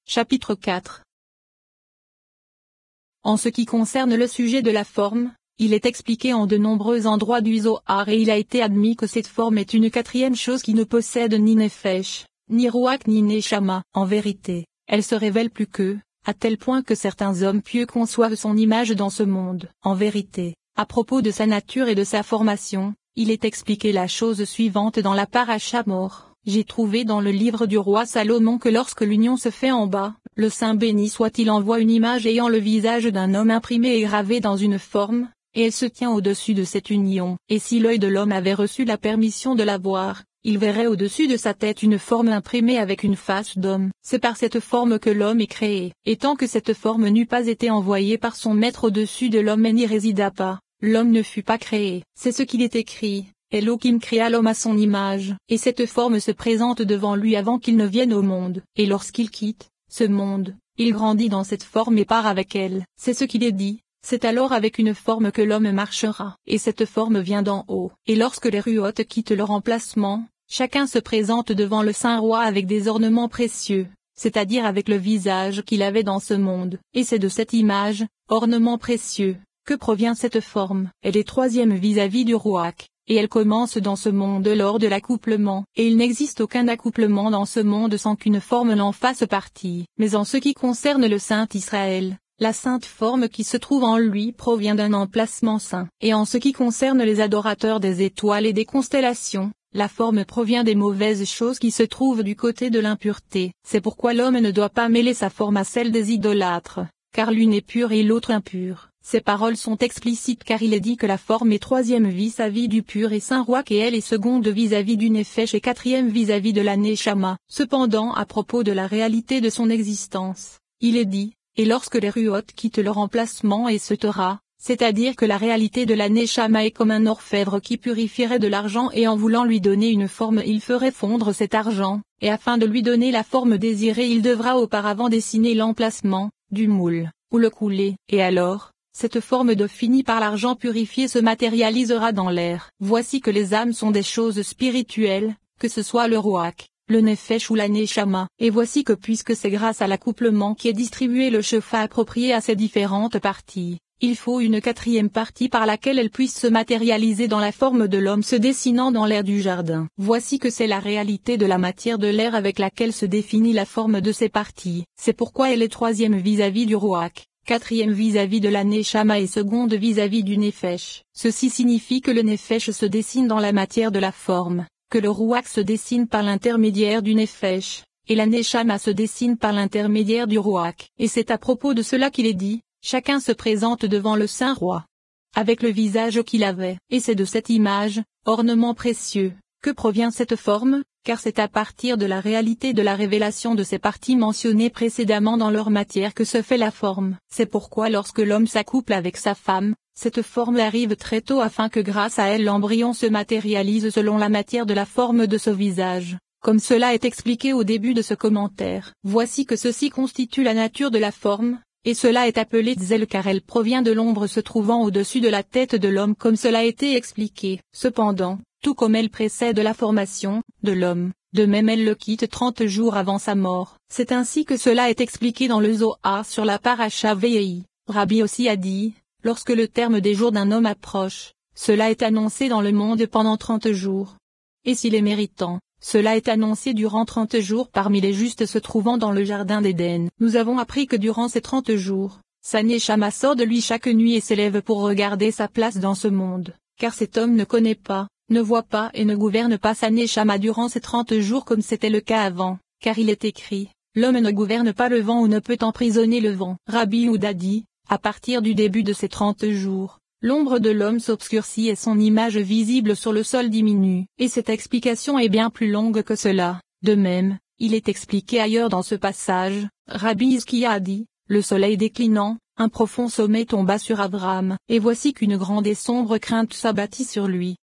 Chapitre 4. En ce qui concerne le sujet de la forme, il est expliqué en de nombreux endroits du Zohar et il a été admis que cette forme est une quatrième chose qui ne possède ni Nefesh, ni Ruach ni Neshama. En vérité, elle se révèle plus qu'eux, à tel point que certains hommes pieux conçoivent son image dans ce monde. En vérité, à propos de sa nature et de sa formation, il est expliqué la chose suivante dans la Paracha Mort. J'ai trouvé dans le livre du roi Salomon que lorsque l'union se fait en bas, le Saint béni soit-il envoie une image ayant le visage d'un homme imprimé et gravé dans une forme, et elle se tient au-dessus de cette union. Et si l'œil de l'homme avait reçu la permission de la voir, il verrait au-dessus de sa tête une forme imprimée avec une face d'homme. C'est par cette forme que l'homme est créé. Et tant que cette forme n'eût pas été envoyée par son maître au-dessus de l'homme et n'y résida pas, l'homme ne fut pas créé. C'est ce qu'il est écrit. Elohim créa l'homme à son image, et cette forme se présente devant lui avant qu'il ne vienne au monde. Et lorsqu'il quitte ce monde, il grandit dans cette forme et part avec elle. C'est ce qu'il est dit. C'est alors avec une forme que l'homme marchera. Et cette forme vient d'en haut. Et lorsque les ruotes quittent leur emplacement, chacun se présente devant le Saint Roi avec des ornements précieux, c'est-à-dire avec le visage qu'il avait dans ce monde. Et c'est de cette image, ornement précieux, que provient cette forme. Elle est troisième vis-à-vis du Ruach. Et elle commence dans ce monde lors de l'accouplement, et il n'existe aucun accouplement dans ce monde sans qu'une forme n'en fasse partie. Mais en ce qui concerne le Saint Israël, la sainte forme qui se trouve en lui provient d'un emplacement saint. Et en ce qui concerne les adorateurs des étoiles et des constellations, la forme provient des mauvaises choses qui se trouvent du côté de l'impureté. C'est pourquoi l'homme ne doit pas mêler sa forme à celle des idolâtres, car l'une est pure et l'autre impure. Ces paroles sont explicites car il est dit que la forme est troisième vis-à-vis du pur et saint roi et elle est seconde vis-à-vis du Nefesh et quatrième vis-à-vis de la Neshama. Cependant à propos de la réalité de son existence, il est dit, et lorsque les ruotes quittent leur emplacement et se taira, c'est-à-dire que la réalité de la Neshama est comme un orfèvre qui purifierait de l'argent et en voulant lui donner une forme il ferait fondre cet argent, et afin de lui donner la forme désirée il devra auparavant dessiner l'emplacement du moule, ou le couler, et alors cette forme d'eau finie par l'argent purifié se matérialisera dans l'air. Voici que les âmes sont des choses spirituelles, que ce soit le Ruach, le Nefesh ou la Neshama. Et voici que puisque c'est grâce à l'accouplement qui est distribué le Shefa approprié à ces différentes parties, il faut une quatrième partie par laquelle elles puissent se matérialiser dans la forme de l'homme se dessinant dans l'air du jardin. Voici que c'est la réalité de la matière de l'air avec laquelle se définit la forme de ces parties. C'est pourquoi elle est troisième vis-à-vis du Ruach, quatrième vis-à-vis de la Neshama et seconde vis-à-vis du Nefesh. Ceci signifie que le Nefesh se dessine dans la matière de la forme, que le Ruach se dessine par l'intermédiaire du Nefesh, et la Neshama se dessine par l'intermédiaire du Ruach. Et c'est à propos de cela qu'il est dit, chacun se présente devant le Saint Roi, avec le visage qu'il avait. Et c'est de cette image, ornement précieux, que provient cette forme, car c'est à partir de la réalité de la révélation de ces parties mentionnées précédemment dans leur matière que se fait la forme. C'est pourquoi lorsque l'homme s'accouple avec sa femme, cette forme arrive très tôt afin que grâce à elle l'embryon se matérialise selon la matière de la forme de ce visage, comme cela est expliqué au début de ce commentaire. Voici que ceci constitue la nature de la forme, et cela est appelé Zel car elle provient de l'ombre se trouvant au-dessus de la tête de l'homme comme cela a été expliqué. Cependant, tout comme elle précède la formation de l'homme, de même elle le quitte 30 jours avant sa mort. C'est ainsi que cela est expliqué dans le Zohar sur la Paracha Vei. Rabbi aussi a dit, lorsque le terme des jours d'un homme approche, cela est annoncé dans le monde pendant 30 jours. Et s'il est méritant, cela est annoncé durant 30 jours parmi les justes se trouvant dans le jardin d'Éden. Nous avons appris que durant ces 30 jours, sa Neshama sort de lui chaque nuit et s'élève pour regarder sa place dans ce monde, car cet homme ne connaît pas, ne voit pas et ne gouverne pas sa Neshama durant ces 30 jours comme c'était le cas avant, car il est écrit, l'homme ne gouverne pas le vent ou ne peut emprisonner le vent. Rabbi Yehuda dit, à partir du début de ces 30 jours, l'ombre de l'homme s'obscurcit et son image visible sur le sol diminue. Et cette explication est bien plus longue que cela. De même, il est expliqué ailleurs dans ce passage, Rabbi Hizkiya a dit, le soleil déclinant, un profond sommet tomba sur Abraham, et voici qu'une grande et sombre crainte s'abattit sur lui.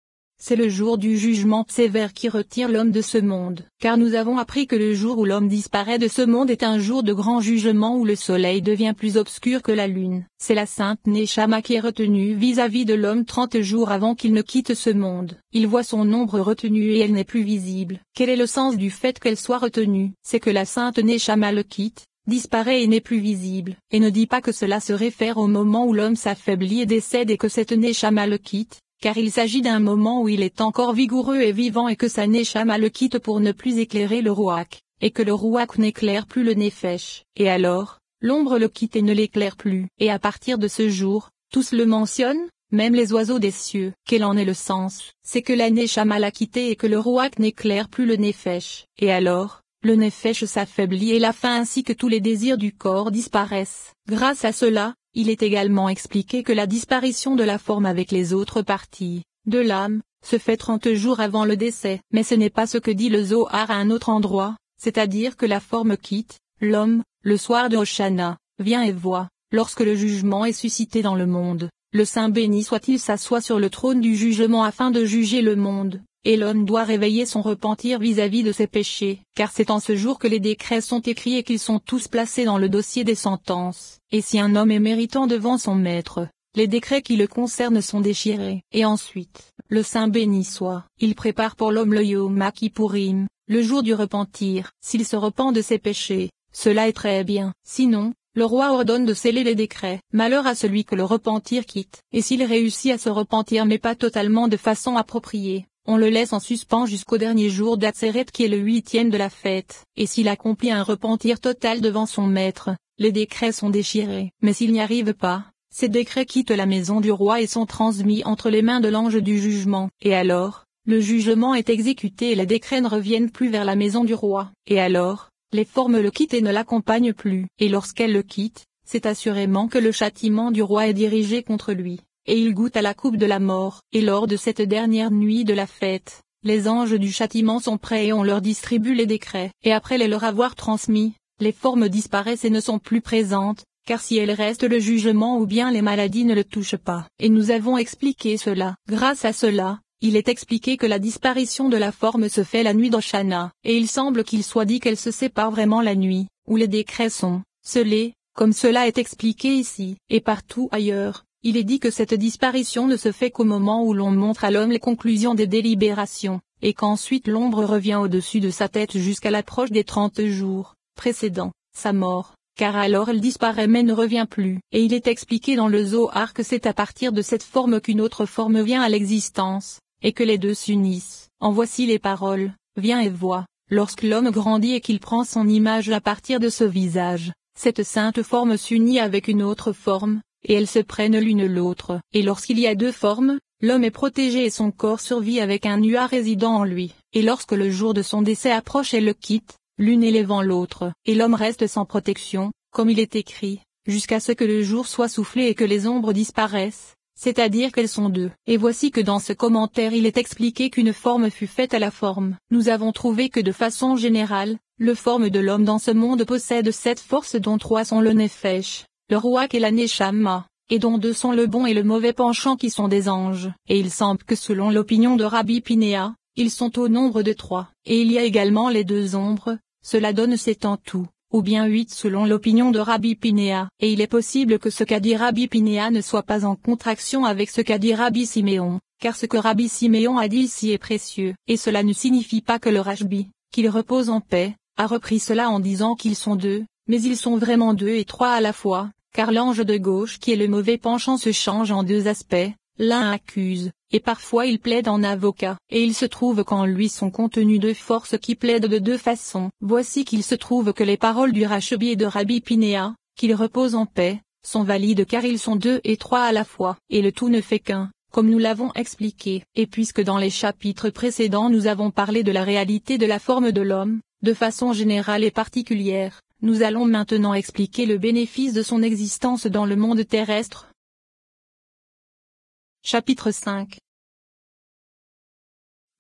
C'est le jour du jugement sévère qui retire l'homme de ce monde. Car nous avons appris que le jour où l'homme disparaît de ce monde est un jour de grand jugement où le soleil devient plus obscur que la lune. C'est la sainte Neshama qui est retenue vis-à-vis de l'homme 30 jours avant qu'il ne quitte ce monde. Il voit son ombre retenue et elle n'est plus visible. Quel est le sens du fait qu'elle soit retenue? C'est que la sainte Neshama le quitte, disparaît et n'est plus visible, et ne dit pas que cela se réfère au moment où l'homme s'affaiblit et décède et que cette Neshama le quitte, car il s'agit d'un moment où il est encore vigoureux et vivant et que sa Neshama le quitte pour ne plus éclairer le Rouach, et que le Rouach n'éclaire plus le Nefesh, et alors, l'ombre le quitte et ne l'éclaire plus. Et à partir de ce jour, tous le mentionnent, même les oiseaux des cieux. Quel en est le sens? C'est que la Neshama l'a quitté et que le Rouach n'éclaire plus le Nefesh. Et alors, le Nefesh s'affaiblit et la faim ainsi que tous les désirs du corps disparaissent. Grâce à cela, il est également expliqué que la disparition de la forme avec les autres parties de l'âme se fait 30 jours avant le décès. Mais ce n'est pas ce que dit le Zohar à un autre endroit, c'est-à-dire que la forme quitte l'homme le soir de Hoshana, vient et voit, lorsque le jugement est suscité dans le monde. Le Saint béni soit-il s'assoit sur le trône du jugement afin de juger le monde, et l'homme doit réveiller son repentir vis-à-vis de ses péchés, car c'est en ce jour que les décrets sont écrits et qu'ils sont tous placés dans le dossier des sentences. Et si un homme est méritant devant son maître, les décrets qui le concernent sont déchirés. Et ensuite, le Saint béni soit, il prépare pour l'homme le Yom Kippourim, le jour du repentir. S'il se repent de ses péchés, cela est très bien. Sinon, le roi ordonne de sceller les décrets. Malheur à celui que le repentir quitte. Et s'il réussit à se repentir mais pas totalement de façon appropriée, on le laisse en suspens jusqu'au dernier jour d'Atzeret qui est le 8e de la fête. Et s'il accomplit un repentir total devant son maître, les décrets sont déchirés. Mais s'il n'y arrive pas, ces décrets quittent la maison du roi et sont transmis entre les mains de l'ange du jugement. Et alors, le jugement est exécuté et les décrets ne reviennent plus vers la maison du roi. Et alors, les formes le quittent et ne l'accompagnent plus. Et lorsqu'elles le quittent, c'est assurément que le châtiment du roi est dirigé contre lui, et il goûte à la coupe de la mort. Et lors de cette dernière nuit de la fête, les anges du châtiment sont prêts et on leur distribue les décrets. Et après les leur avoir transmis, les formes disparaissent et ne sont plus présentes, car si elles restent le jugement ou bien les maladies ne le touchent pas. Et nous avons expliqué cela. Grâce à cela, il est expliqué que la disparition de la forme se fait la nuit d'Hoshana, et il semble qu'il soit dit qu'elle se sépare vraiment la nuit, où les décrets sont scellés, comme cela est expliqué ici, et partout ailleurs. Il est dit que cette disparition ne se fait qu'au moment où l'on montre à l'homme les conclusions des délibérations, et qu'ensuite l'ombre revient au-dessus de sa tête jusqu'à l'approche des 30 jours précédant sa mort, car alors elle disparaît mais ne revient plus. Et il est expliqué dans le Zohar que c'est à partir de cette forme qu'une autre forme vient à l'existence, et que les deux s'unissent. En voici les paroles, viens et vois, lorsque l'homme grandit et qu'il prend son image à partir de ce visage, cette sainte forme s'unit avec une autre forme, et elles se prennent l'une l'autre. Et lorsqu'il y a deux formes, l'homme est protégé et son corps survit avec un nuage résidant en lui. Et lorsque le jour de son décès approche, elle le quitte, l'une élevant l'autre. Et l'homme reste sans protection, comme il est écrit, jusqu'à ce que le jour soit soufflé et que les ombres disparaissent, c'est-à-dire qu'elles sont deux. Et voici que dans ce commentaire il est expliqué qu'une forme fut faite à la forme. Nous avons trouvé que de façon générale, le forme de l'homme dans ce monde possède 7 forces dont 3 sont le Nefesh, le Rouach et la Neshama, et dont 2 sont le bon et le mauvais penchant qui sont des anges. Et il semble que selon l'opinion de Rabbi Pinéa, ils sont au nombre de 3. Et il y a également les 2 ombres, cela donne 7 en tout, ou bien 8 selon l'opinion de Rabbi Pinéa. Et il est possible que ce qu'a dit Rabbi Pinéa ne soit pas en contraction avec ce qu'a dit Rabbi Siméon, car ce que Rabbi Siméon a dit ici est précieux. Et cela ne signifie pas que le Rashbi, qu'il repose en paix, a repris cela en disant qu'ils sont 2, mais ils sont vraiment 2 et 3 à la fois, car l'ange de gauche qui est le mauvais penchant se change en 2 aspects, l'un accuse, et parfois il plaide en avocat, et il se trouve qu'en lui sont contenues 2 forces qui plaident de 2 façons. Voici qu'il se trouve que les paroles du Rashbi et de Rabbi Pinéa, qu'il repose en paix, sont valides car ils sont 2 et 3 à la fois, et le tout ne fait qu'un, comme nous l'avons expliqué. Et puisque dans les chapitres précédents nous avons parlé de la réalité de la forme de l'homme, de façon générale et particulière, nous allons maintenant expliquer le bénéfice de son existence dans le monde terrestre. Chapitre 5.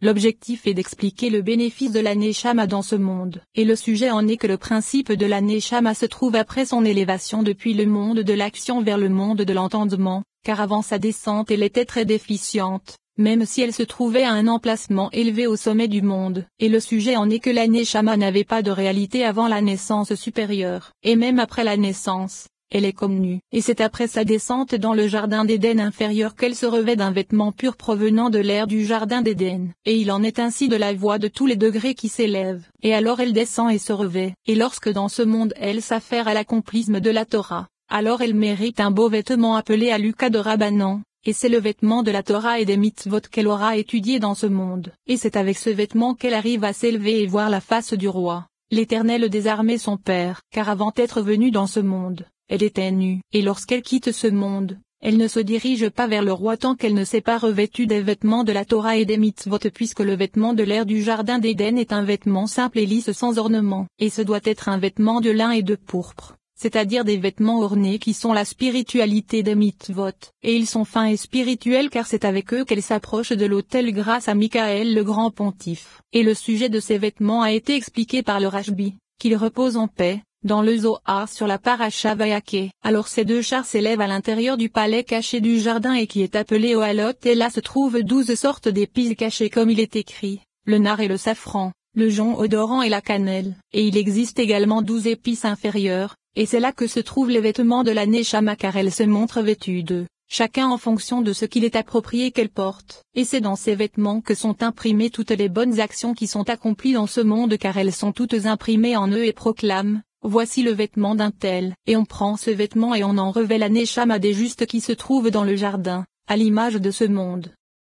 L'objectif est d'expliquer le bénéfice de la Neshama dans ce monde, et le sujet en est que le principe de la Neshama se trouve après son élévation depuis le monde de l'action vers le monde de l'entendement, car avant sa descente elle était très déficiente, même si elle se trouvait à un emplacement élevé au sommet du monde. Et le sujet en est que la Neshama n'avait pas de réalité avant la naissance supérieure, et même après la naissance, elle est comme nue. Et c'est après sa descente dans le jardin d'Éden inférieur qu'elle se revêt d'un vêtement pur provenant de l'air du jardin d'Éden. Et il en est ainsi de la voie de tous les degrés qui s'élèvent. Et alors elle descend et se revêt. Et lorsque dans ce monde elle s'affaire à l'accomplissement de la Torah, alors elle mérite un beau vêtement appelé Aluka de Rabbanan. Et c'est le vêtement de la Torah et des mitzvot qu'elle aura étudié dans ce monde. Et c'est avec ce vêtement qu'elle arrive à s'élever et voir la face du roi, l'Éternel des armées son Père. Car avant d'être venue dans ce monde, elle était nue. Et lorsqu'elle quitte ce monde, elle ne se dirige pas vers le roi tant qu'elle ne s'est pas revêtue des vêtements de la Torah et des mitzvot, puisque le vêtement de l'air du jardin d'Éden est un vêtement simple et lisse sans ornement. Et ce doit être un vêtement de lin et de pourpre, c'est-à-dire des vêtements ornés qui sont la spiritualité des mitzvot, et ils sont fins et spirituels car c'est avec eux qu'elle s'approche de l'autel grâce à Michael le grand pontife. Et le sujet de ces vêtements a été expliqué par le Rashbi, qu'il repose en paix, dans le Zohar sur la paracha Vayaké. Alors ces deux chars s'élèvent à l'intérieur du palais caché du jardin et qui est appelé Ohalot, et là se trouvent 12 sortes d'épices cachées comme il est écrit, le nard et le safran, le jonc odorant et la cannelle, et il existe également 12 épices inférieures. Et c'est là que se trouvent les vêtements de la Neshama car elle se montre vêtue d'eux, chacun en fonction de ce qu'il est approprié qu'elle porte. Et c'est dans ces vêtements que sont imprimées toutes les bonnes actions qui sont accomplies dans ce monde car elles sont toutes imprimées en eux et proclament, voici le vêtement d'un tel. Et on prend ce vêtement et on en revêt la Neshama des justes qui se trouvent dans le jardin, à l'image de ce monde.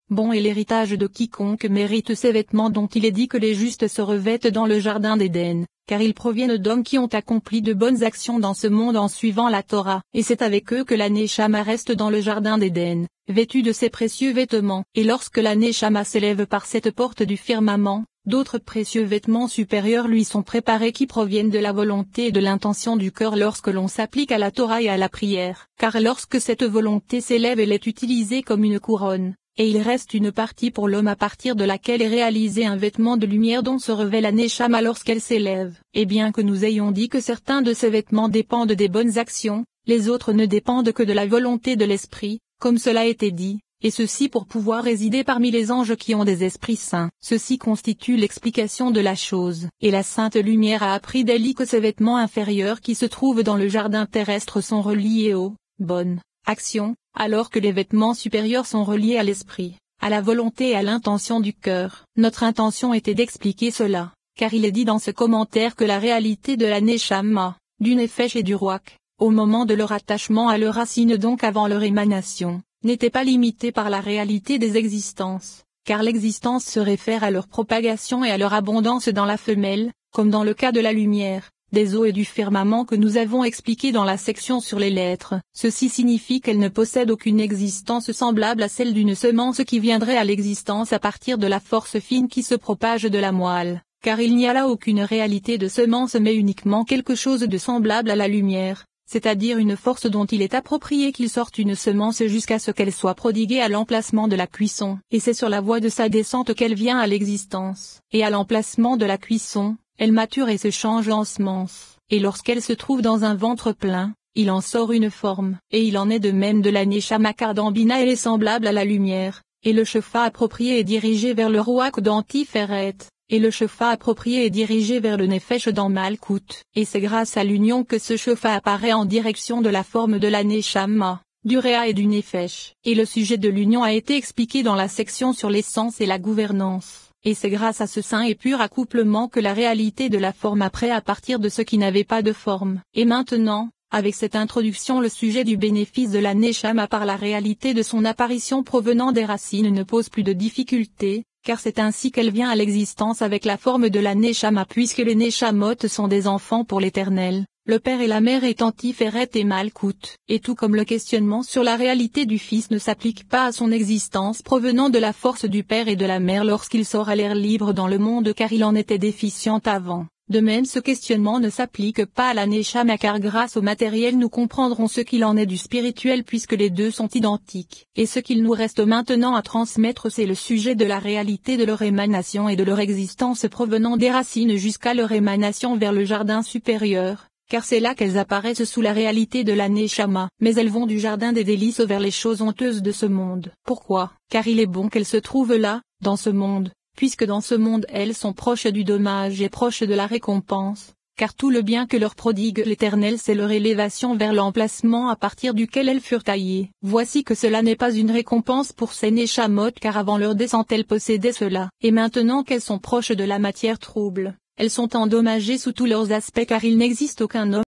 Bon est l'héritage de quiconque mérite ces vêtements dont il est dit que les justes se revêtent dans le jardin d'Éden, car ils proviennent d'hommes qui ont accompli de bonnes actions dans ce monde en suivant la Torah. Et c'est avec eux que la Neshama reste dans le jardin d'Éden, vêtue de ces précieux vêtements. Et lorsque la Neshama s'élève par cette porte du firmament, d'autres précieux vêtements supérieurs lui sont préparés qui proviennent de la volonté et de l'intention du cœur lorsque l'on s'applique à la Torah et à la prière. Car lorsque cette volonté s'élève, elle est utilisée comme une couronne. Et il reste une partie pour l'homme à partir de laquelle est réalisé un vêtement de lumière dont se revêt la Neshama lorsqu'elle s'élève. Et bien que nous ayons dit que certains de ces vêtements dépendent des bonnes actions, les autres ne dépendent que de la volonté de l'esprit, comme cela a été dit, et ceci pour pouvoir résider parmi les anges qui ont des esprits saints. Ceci constitue l'explication de la chose. Et la Sainte Lumière a appris d'Élie que ces vêtements inférieurs qui se trouvent dans le jardin terrestre sont reliés aux bonnes actions, alors que les vêtements supérieurs sont reliés à l'esprit, à la volonté et à l'intention du cœur. Notre intention était d'expliquer cela, car il est dit dans ce commentaire que la réalité de la Neshama, du Nefesh et du Ruach, au moment de leur attachement à leur racine donc avant leur émanation, n'était pas limitée par la réalité des existences, car l'existence se réfère à leur propagation et à leur abondance dans la femelle, comme dans le cas de la lumière, des eaux et du firmament que nous avons expliqué dans la section sur les lettres. Ceci signifie qu'elle ne possède aucune existence semblable à celle d'une semence qui viendrait à l'existence à partir de la force fine qui se propage de la moelle, car il n'y a là aucune réalité de semence mais uniquement quelque chose de semblable à la lumière, c'est-à-dire une force dont il est approprié qu'il sorte une semence jusqu'à ce qu'elle soit prodiguée à l'emplacement de la cuisson. Et c'est sur la voie de sa descente qu'elle vient à l'existence. Et à l'emplacement de la cuisson, elle mature et se change en semence, et lorsqu'elle se trouve dans un ventre plein, il en sort une forme. Et il en est de même de la Neshama car dans Bina elle est semblable à la lumière, et le Shefa approprié est dirigé vers le Ruach dans Tiferet, et le Shefa approprié est dirigé vers le Nefesh dans Malkout. Et c'est grâce à l'union que ce Shefa apparaît en direction de la forme de la Neshama, du Réa et du Nefesh. Et le sujet de l'union a été expliqué dans la section sur l'essence et la gouvernance. Et c'est grâce à ce saint et pur accouplement que la réalité de la forme apparaît à partir de ce qui n'avait pas de forme. Et maintenant, avec cette introduction, le sujet du bénéfice de la Neshama par la réalité de son apparition provenant des racines ne pose plus de difficulté, car c'est ainsi qu'elle vient à l'existence avec la forme de la Neshama puisque les Neshamot sont des enfants pour l'Éternel, le père et la mère étant Tiferet et Malkout. Et tout comme le questionnement sur la réalité du Fils ne s'applique pas à son existence provenant de la force du père et de la mère lorsqu'il sort à l'air libre dans le monde car il en était déficient avant. De même ce questionnement ne s'applique pas à la Neshama car grâce au matériel nous comprendrons ce qu'il en est du spirituel puisque les deux sont identiques. Et ce qu'il nous reste maintenant à transmettre c'est le sujet de la réalité de leur émanation et de leur existence provenant des racines jusqu'à leur émanation vers le jardin supérieur, car c'est là qu'elles apparaissent sous la réalité de la Neshama. Mais elles vont du jardin des délices vers les choses honteuses de ce monde. Pourquoi? Car il est bon qu'elles se trouvent là, dans ce monde. Puisque dans ce monde elles sont proches du dommage et proches de la récompense, car tout le bien que leur prodigue l'Éternel c'est leur élévation vers l'emplacement à partir duquel elles furent taillées. Voici que cela n'est pas une récompense pour ces Neshamot car avant leur descente elles possédaient cela, et maintenant qu'elles sont proches de la matière trouble, elles sont endommagées sous tous leurs aspects car il n'existe aucun homme